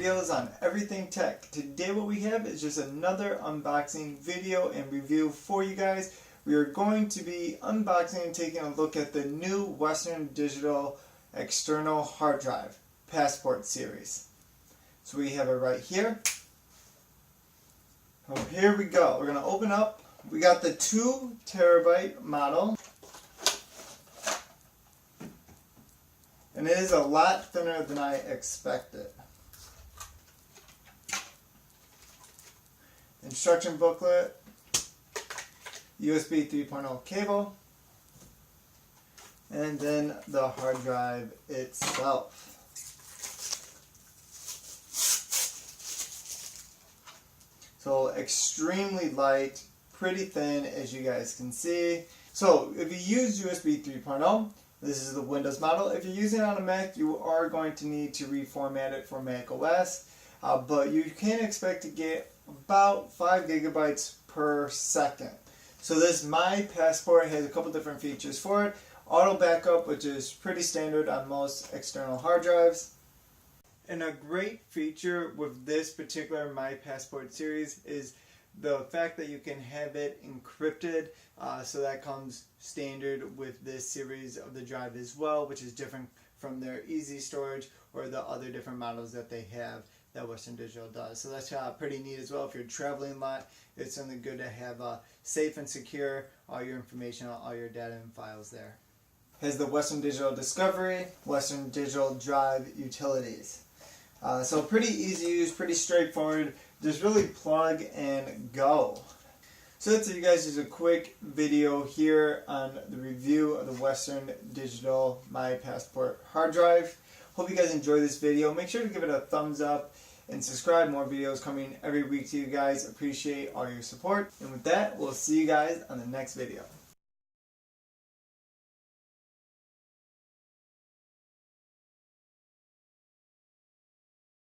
videos on everything tech. Today what we have is just another unboxing video and review for you guys. We are going to be unboxing and taking a look at the new Western Digital external hard drive Passport series. So we have it right here. So here we go. We're going to open up. We got the 2 terabyte model. And it is a lot thinner than I expected. Instruction booklet, USB 3.0 cable, and then the hard drive itself. So extremely light, pretty thin as you guys can see. So if you use USB 3.0, this is the Windows model. If you're using it on a Mac, you are going to need to reformat it for Mac OS, but you can expect to get about 5 gigabytes per second. So this My Passport has a couple different features for it. Auto backup, which is pretty standard on most external hard drives. And a great feature with this particular My Passport series is the fact that you can have it encrypted, so that comes standard with this series of the drive as well, which is different from their easy storage or the other different models that they have that Western Digital does. So that's pretty neat as well. If you're traveling a lot, it's something good to have safe and secure all your information, all your data and files there. Has the Western Digital Discovery, Western Digital Drive utilities. So pretty easy to use, pretty straightforward. Just really plug and go. So that's it, you guys. Just a quick video here on the review of the Western Digital My Passport hard drive. Hope you guys enjoy this video. Make sure to give it a thumbs up and subscribe. More videos coming every week to you guys. Appreciate all your support. And with that, we'll see you guys on the next video.